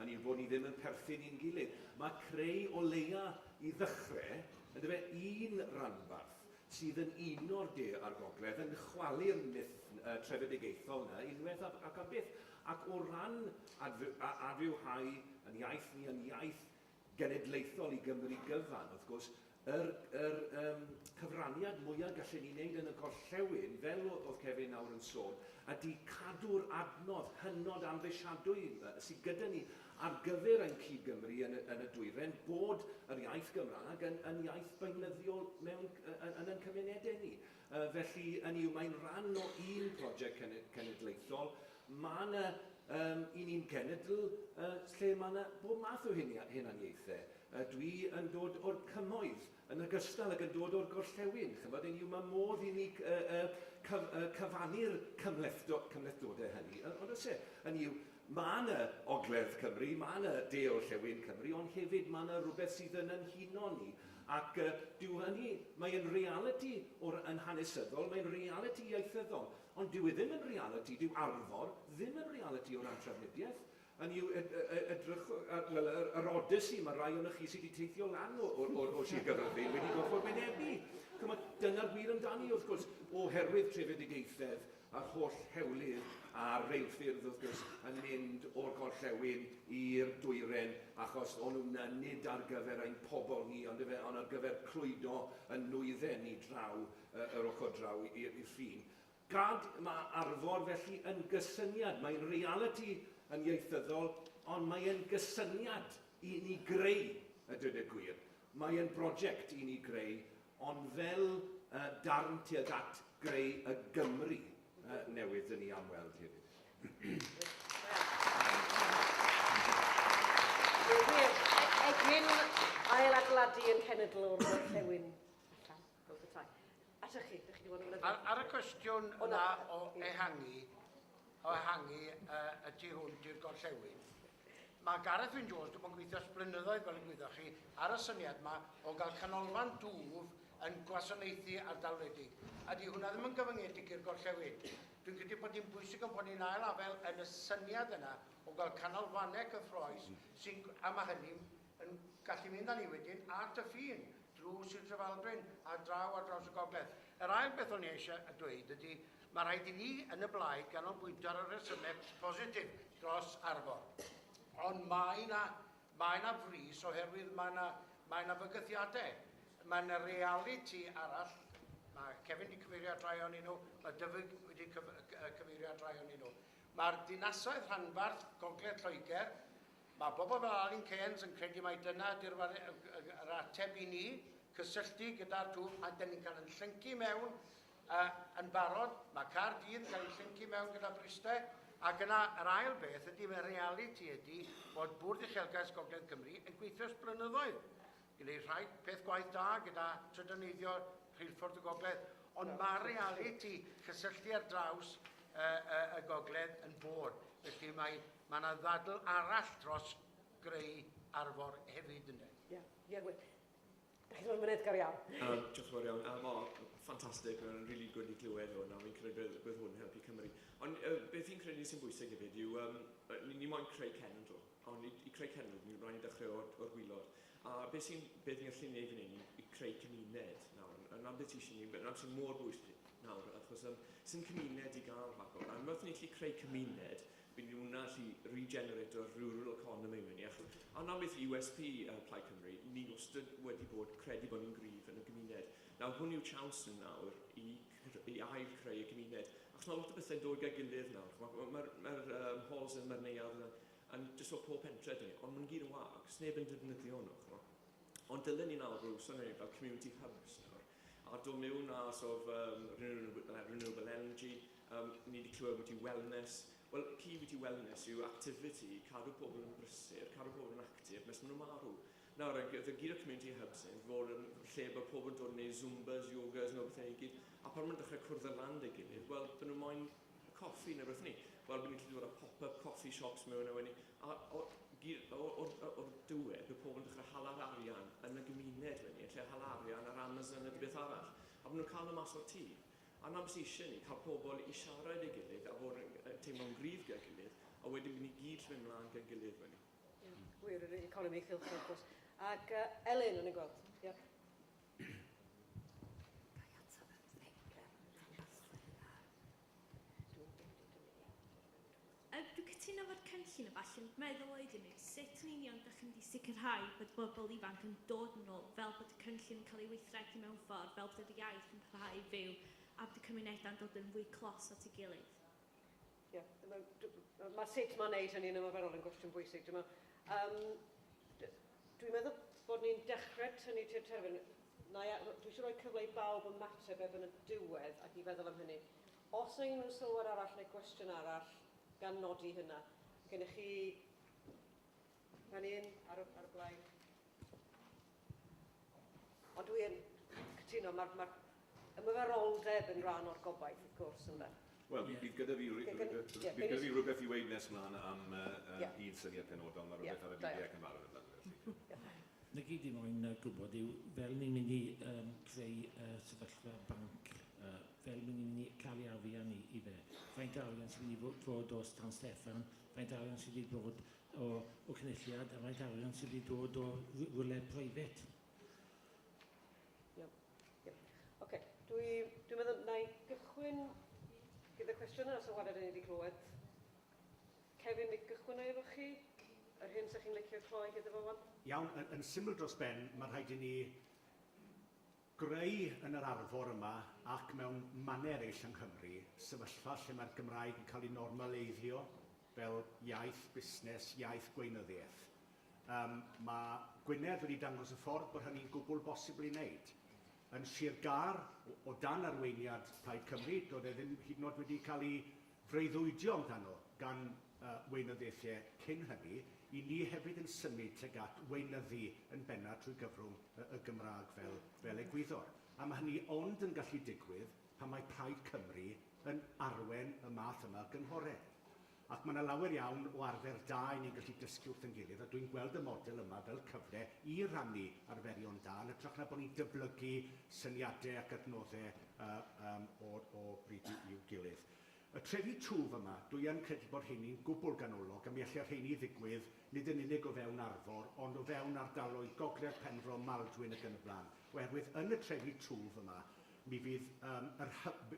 yn yw bod ni ddim yn perthyn i'n gilydd. Mae creu o leia i ddechrau, ydy fe un rhanbarth sydd yn uno'r de a'r gogledd yn chwalu'r myth trefedigaethol yna, unwaith ac am beth. Ac o ran adfywhau yn iaith ni, yn iaith genedlaethol i Gymru gyfan, wrth gwrs, cyfraniad mwyaf gallen ni wneud yn y gorllewin, fel oedd Kevin nawr yn sôn, ydy cadw'r adnodd hynod amddesiadwy sydd gyda ni ar gyfer ein cyd-Gymru yn y dwyren, bod yr iaith Gymraeg yn iaith beunyddiol yn ein cymunedau ni. Felly, mae'n rhan o un prosiect cenedlaethol. Mae yna un ni'n cenedl lle mae yna bob math o hunaniaethau. Dwi yn dod o'r cymoedd yn ogystal ac yn dod o'r gorllewin. Mae modd i ni cyfannu'r cymlethdodau hynny. Ond oes mae yna ogledd Cymru, mae yna de orllewin Cymru, ond hefyd mae yna rhywbeth sydd yn huno ni. Ac dyw hynny, mae'n reality yn hanesyddol, mae'n reality ieithyddol. Ond dyw e ddim yn reality, dyw Arfor ddim yn reality o'r antrefnidiaeth. Yn yw yr Odyssey, mae rai o'n chi sydd wedi teithio lan o Sir Gyrfyl wedi gorfod wynebu. Dyna'r gwir amdani, wrth gwrs, oherwydd trefedigaethedd a'r holl hewlydd a'r reilffyrdd, wrth gwrs, yn mynd o'r gorllewin i'r dwyren, achos o'n nhw'n nid ar gyfer ein pobol ni, ond ar gyfer clwydo yn nwyddau ni draw, yr ochr draw i'r ffin. Gad mae Arfor felly yn gysyniad, mae'n reality yn ieithyddol, ond mae'n gysyniad i ni greu y dyd y gwir. Mae'n brosiect i ni greu, ond fel darn tuag at greu y Gymru newydd dyn ni am weld hefyd. Egin ail-adeiladu yn cenedl o'r gorllewin. Ata chi, ydych chi wedi bod yn mynd? Ar y cwestiwn yna o ehangu y tu hwnt i'r gorllewin, mae Gareth Wyn Jones wedi bod yn gweithio blynyddoedd fel y gwyddoch chi ar y syniad yma o gael canolfan dwf yn gwasanaethu ardalwedig. Ydy hwnna ddim yn gyfyngedig i'r gorllewin. Dwi'n credu bod hi'n bwysig yn bod ni'n ail-afel yn y syniad yna o gael canolfannau cyffroes a mae hynny yn gallu mynd â ni wedyn at y ffin drwy Sir Trefaldwyn a draws y gogledd. Yr ail beth o'n i eisiau dweud ydy mae rhaid i ni yn y blaid ganolbwyntio ar y rhesymau positif dros Arfor. Ond mae yna fris oherwydd mae yna fygythiadau. Mae yna reality arall. Mae Kevin wedi cyfeirio at rai ohonyn nhw, mae Dyfrig wedi cyfeirio at rai ohonyn nhw. Mae'r dinasoedd rhanbarth gogledd Lloegr, mae bobl fel Alun Keynes yn credu mai dyna yr ateb i ni, cysylltu gyda'r twf, a dyn ni'n cael yn llyncu mewn yn barod, mae Caerdydd yn cael ei llyncu mewn gyda Bristau, ac yna yr ail beth ydy, mae reality ydy bod Bwrdd Uchelgais Gogledd Cymru yn gweithio blynyddoedd. Gwneud rhai peth gwaith da gyda trydaneiddio Rheilffordd y Gogledd, ond mae reality cysylltu ar draws y Gogledd yn bod. Felly mae yna ddadl arall dros greu Arfor hefyd yna. Ie, gwyd. Da chi ddod mynydd gar iawn. Diolch yn fawr iawn. Mae ffantastig, mae'n rili gwyd i glywed hwn, a fi'n credu bydd hwn yn helpu Cymru. Ond beth fi'n credu sy'n bwysig hefyd yw, ni moyn creu cenedl, ond i creu cenedl, ni'n rhaid i dechrau o'r gwylod. A beth ni'n gallu gwneud fan hyn i creu cymuned nawr, yna beth eisiau ni, sy'n mor bwysig nawr, achos sy'n cymuned i gael fago. A wrth ni'n gallu creu cymuned, bydd hwnna lli regenerate o'r rural economy mewn i. A na beth USP Plaid Cymru, ni wastad wedi bod credu bod ni'n gryf yn y gymuned. Nawr, hwn yw chance nhw nawr i ail creu y gymuned. Achos mae lot o bethau'n dod gyda'i gilydd nawr. Mae'r halls yn mae'r neuad yn jyst o pob pentre dyn ni, ond mae'n gyd yn wag, sneb yn defnyddio nhw. Ond dylen ni nawr rhyw syniad fel community hubs nawr. A dod mewn a renewable energy, ni wedi clywed beth yw wellness. Wel, ci beth yw wellness yw activity, cadw pobl yn brysur, cadw pobl yn actif, nes maen nhw'n marw. Nawr, fe gyd o community hubs yn fod yn lle bod pobl yn dod yn neud zumbas, yogas, neu bethau i gyd. A pan maen nhw'n dechrau cwrdd y land ei gilydd, wel, byd nhw'n moyn coffi neu beth ni. Wel, bydd ni'n gallu dod â pop-up coffee shops mewn yw ni. A o'r diwedd, bydd pobl yn dechrau hala'r arian yn y gymuned mewn ni, lle hal arian ar Amazon neu beth arall. A bydd nhw'n cael y mas o'r tŷ. A na beth eisiau ni, cael pobl i siarad ei gilydd a fod yn teimlo'n gryf gyda'i gilydd, a wedyn bydd ni gyd llwyn mlaen gyda'i gilydd mewn ni. Wir, yr economi chylch wrth gwrs. Ac Elin yn ei gweld. Dwi'n cytuno efo'r cynllun y falle'n meddwl oedden ni, sut yn union ydych chi'n wedi sicrhau bod bobl ifanc yn dod yn ôl fel bod y cynllun yn cael ei weithredu mewn ffordd, fel bod y iaith yn parhau i fyw, a bod y cymunedau'n dod yn fwy clos at ei gilydd? Mae sut mae'n neud hynny'n ymarferol yn gwestiwn bwysig. Dwi'n meddwl bod ni'n dechrau tynnu ti'r terfyn. Dwi eisiau rhoi cyfle i bawb yn mateb yn y diwedd ac i feddwl am hynny. Os yng nhw'n sylwad arall neu cwestiwn arall gan nodi hynna, gennych chi fan un ar y blaen. Ond dwi'n cytuno, mae'r ymarferoldeb yn rhan o'r gobaith, wrth gwrs, ynddo. Wel, bydd gyda fi rhywbeth i weid nes mlaen am un syniad penodol, mae rhywbeth ar y byd ac yn barod yn blaen. Na gyd i moyn gwybod yw, fel ni'n mynd i creu sefyllfa banc, fel ni'n mynd i cael ei arian i fe. Faint arian sydd wedi bod o Stan Steffan, faint arian sydd wedi bod o cynulliad, a faint arian sydd wedi dod o rwle preifat. Oce, dwi'n meddwl na i gychwyn gyda cwestiynau os o wared ni wedi clywed. Kevin, mi gychwyn efo chi? Yr hyn sy'ch chi'n licio cloi gyda fo fan? Iawn, yn syml dros ben, mae rhaid i ni greu yn yr arfor yma ac mewn manner eraill yng Nghymru sefyllfa lle mae'r Gymraeg yn cael ei normaleiddio fel iaith busnes, iaith gweinyddiaeth. Mae Gwynedd wedi dangos y ffordd bod hynny'n gwbl bosibl i wneud. Yn Sir Gar, o dan arweiniad Plaid Cymru, doedd e ddim hyd yn oed wedi cael ei freuddwydio amdano gan weinyddiaethau cyn hynny, i ni hefyd yn symud tuag at weinyddu yn benna trwy gyfrwng y Gymraeg fel egwyddor. A mae hynny ond yn gallu digwydd pan mae Plaid Cymru yn arwen y math yma gynghorau. Ac mae yna lawer iawn o arfer da i ni'n gallu dysgu wrth yn gilydd, a dwi'n gweld y model yma fel cyfle i rannu arferion da, yn ytrach na bod ni'n dyblygu syniadau ac adnoddau o bryd i'w gilydd. Y trefi twf yma, dwi yn credu bod hynny'n gwbl ganolog, a mi allai hynny ddigwydd nid yn unig o fewn Arfor, ond o fewn ardaloedd Gogledd Penfro, Maldwyn ac yn y blaen. Oherwydd yn y trefi twf yma, mi fydd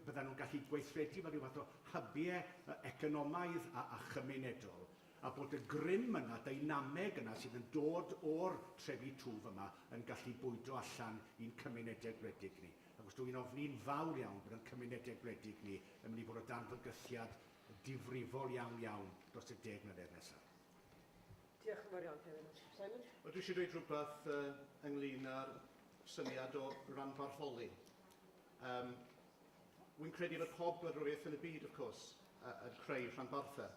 bydden nhw'n gallu gweithredu fel rhyw fath o hybiau economaidd a chymunedol, a bod y grym yna, dynameg yna sydd yn dod o'r trefi twf yma yn gallu bwydo allan i'n cymunedau gwledig ni. Ac os dwi'n ofni'n fawr iawn bod yn cymunedau gwledig ni yn mynd i fod o dan fygythiad difrifol iawn dros y 10 mlynedd nesaf. Diolch yn fawr iawn, Kevin. Simon? Dwi eisiau dweud rhywbeth ynglyn â'r syniad o ranbartholi. Wy'n credu bod pob gwladwriaeth yn y byd, wrth gwrs, yn creu rhanbarthau.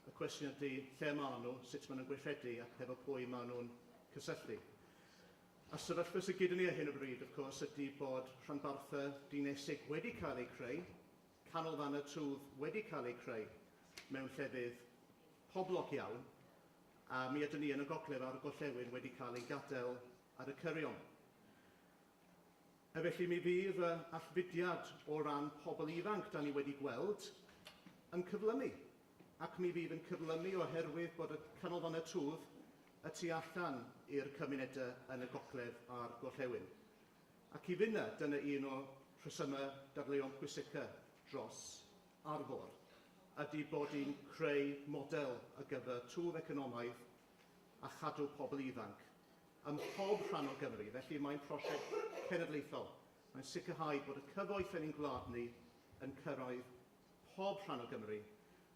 Y cwestiwn ydy lle maen nhw, sut maen nhw'n gweithredu ac hefo pwy maen nhw'n cysylltu. A sefyllfa sydd gyda ni ar hyn o bryd, wrth gwrs, ydy bod rhanbarthau dinesig wedi cael ei creu, canolfan y twf wedi cael ei creu mewn llefydd poblog iawn, a mi ydyn ni yn y gogledd a'r gorllewin wedi cael ei gadael ar y cyrion. A felly mi fydd y allfudiad o ran pobl ifanc da ni wedi gweld yn cyflymu. Ac mi fydd yn cyflymu oherwydd bod y canolfannau twf y tu allan i'r cymunedau yn y gogledd a'r gorllewin. Ac i fyna, dyna un o rhesymau darleuon pwysica dros Arfor. ydy bod ni'n creu model ar gyfer twf economaidd a chadw pobl ifanc ym mhob rhan o Gymru. Felly mae'n prosiect cenedlaethol. Mae'n sicrhau bod y cyfoeth yn ein gwlad ni yn cyrraedd pob rhan o Gymru.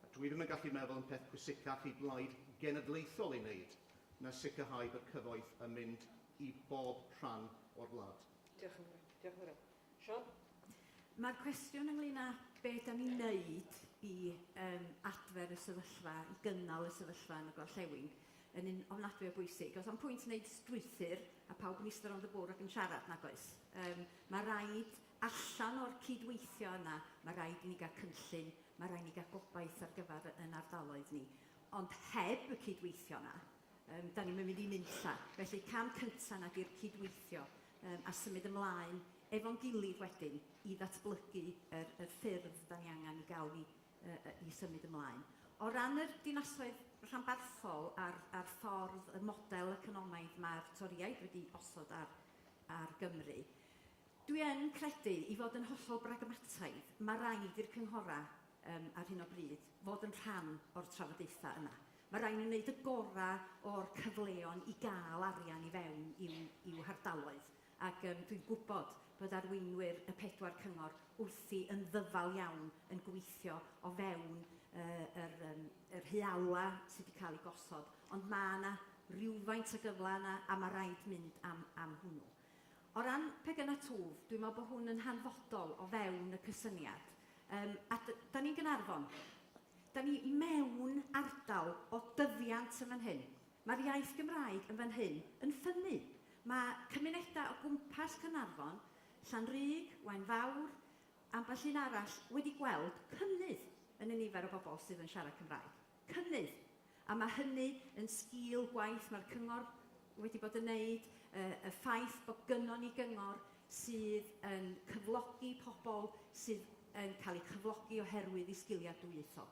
A dwi ddim yn gallu meddwl yn peth pwysicach i blaid genedlaethol i wneud na sicrhau bod cyfoeth yn mynd i bob rhan o'r wlad. Diolch yn fawr. Diolch yn fawr. Sian? Mae'r cwestiwn ynglyn â beth da ni'n neud i adfer y sefyllfa, i gynnal y sefyllfa yn y gorllewin, yn un ofnadwy o bwysig. Os am pwynt wneud strwythyr, a pawb yn eistedd rownd y bwrdd ac yn siarad nag oes. Mae rhaid, allan o'r cydweithio yna, mae rhaid i ni gael cynllun, mae rhaid i ni gael gobaith ar gyfer yn ardaloedd ni. Ond heb y cydweithio yna, da ni'n mynd i nunlla. Felly cam cyntaf na di'r cydweithio a symud ymlaen efo'n gilydd wedyn i ddatblygu y ffyrdd da ni angen i gael i symud ymlaen. O ran yr dinasoedd rhanbarthol a'r ffordd, y model economaidd mae'r toriaid wedi osod ar Gymru, dwi yn credu i fod yn hollol bragmataidd, mae rhaid i'r cynghorau ar hyn o bryd fod yn rhan o'r trafodaethau yna. Mae rhaid i wneud y gorau o'r cyfleon i gael arian i fewn i'w hardaloedd. Ac dwi'n gwybod bod arweinwyr y 4 cyngor wrthi yn ddyfal iawn yn gweithio o fewn yr rheola sydd wedi cael ei gosod, ond mae yna rhywfaint o gyfle yna a mae rhaid mynd am hwnnw. O ran pegynna twf, dwi'n meddwl bod hwn yn hanfodol o fewn y cysyniad. A da ni'n Gaernarfon. Da ni mewn ardal o dyfiant yn fan hyn. Mae'r iaith Gymraeg yn fan hyn yn ffynnu. Mae cymunedau o gwmpas Caernarfon, Llanrug, Waun Fawr, ambell un arall wedi gweld cynnydd yn y nifer o bobl sydd yn siarad Cymraeg. Cynnydd. A mae hynny yn sgil gwaith mae'r cyngor wedi bod yn neud, y ffaith bod gynnon ni gyngor sydd yn cyflogi pobl sydd yn cael eu cyflogi oherwydd eu sgiliau dwyieithog.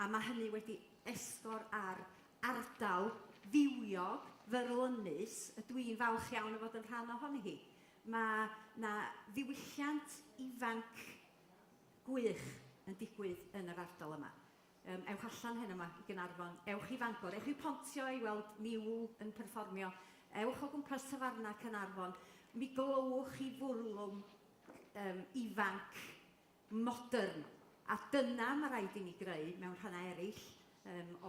A mae hynny wedi esgor ar ardal ddiwiog, fyrlynus, dwi'n falch iawn o fod yn rhan ohoni hi. Mae na ddiwylliant ifanc gwych yn digwydd yn yr ardal yma. Ewch allan hyn yma i Gaernarfon, ewch i Fangor, ewch i Pontio i weld niwl yn perfformio, ewch o gwmpas Tafarna Caernarfon, mi glywch chi fwrlwm ifanc, modern, a dyna mae rhaid i ni greu mewn rhannau eraill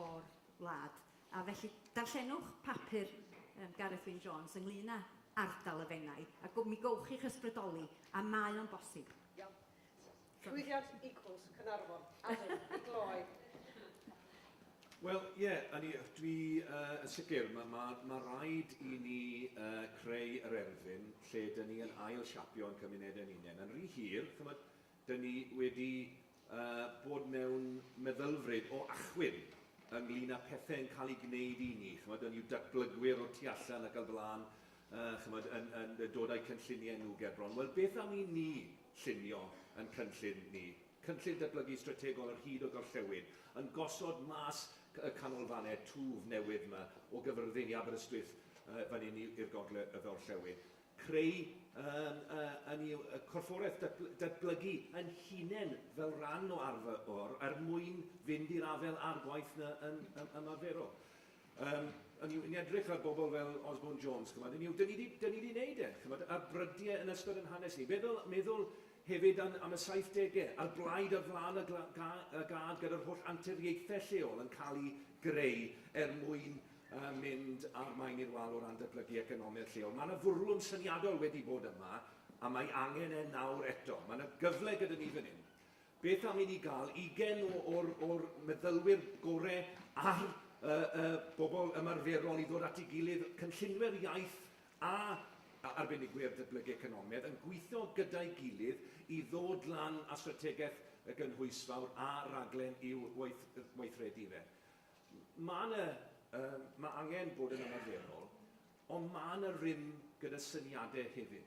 o'r wlad. A felly, darllenwch papur Gareth Wyn Jones ynglyn â ardal y fennau, a mi gowch i'ch ysbrydoli, a mae o'n bosib. Iawn. Llwyddiant equals Caernarfon. Adam, i gloi. Wel, dwi yn sicr, mae rhaid i ni creu yr erfyn lle dyn ni yn ail siapio yn cymunedau'n unain. Yn rhy hir, dyn ni wedi bod mewn meddylfryd o achwyn ynglyn â pethau'n cael ei gwneud i ni. Dyn ni'n datblygwyr o tu allan ac al blaen yn dod â'i cynlluniau nhw gerbron. Wel, beth am i ni llunio yn cynllun ni? Cynllun datblygu strategol ar hyd o gorllewin, yn gosod mas y canolfannau twf newydd yma o Gyfyrddin i Aberystwyth fan hyn i'r gogledd y gorllewin. Creu corfforaeth datblygu yn hunain fel rhan o ar mwyn fynd i'r afel a'r gwaith yn ymarferol. Ni'n edrych ar bobl fel Osborne Jones, dyn ni wedi gwneud a brydiau yn ystod yn hanes ni. Meddwl hefyd am y 70au, a'r blaid ar flaen y gad gyda'r holl anturiaethau lleol yn cael ei greu mwyn mynd ar maen i'r wal o ran datblygu economaidd lleol. Mae yna fwrlwm syniadol wedi bod yma, a mae angen nawr eto. Mae yna gyfle gyda ni fan hyn. Beth am i ni gael 20 o'r meddylwyr gorau ar bobl ymarferol i ddod at ei gilydd, cynllunwyr iaith a arbenigwyr datblygu economaidd yn gweithio gyda'i gilydd i ddod lan a strategaeth y gynhwysfawr a raglen i'w weithredu fe. Mae angen bod yn ymarferol, ond mae yna rym gyda syniadau hefyd.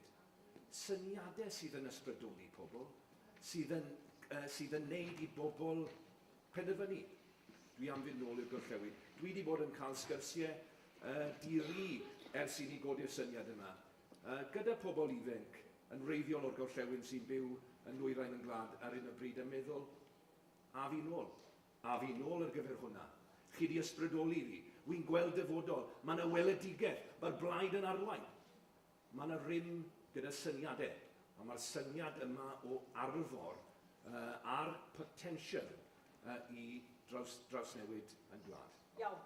Syniadau sydd yn ysbrydoli pobl, sydd yn neud i bobl penderfynu. Dwi am fynd nôl i'r gorllewin. Dwi wedi bod yn cael sgyrsiau diri ers i ni godi'r syniad yma. Gyda pobl ifanc yn reiddiol o'r gorllewin sy'n byw yn Nwyrain yn Glad ar un o bryd yn meddwl, a fi nôl. A fi nôl ar gyfer hwnna. Chi di ysbrydoli fi. Wy'n gweld dyfodol. Mae yna weledigaeth. Mae'r blaid yn arwain. Mae yna rym gyda syniadau. A mae'r syniad yma o arfor a'r potensial i drawsnewid yn gwlad. Iawn.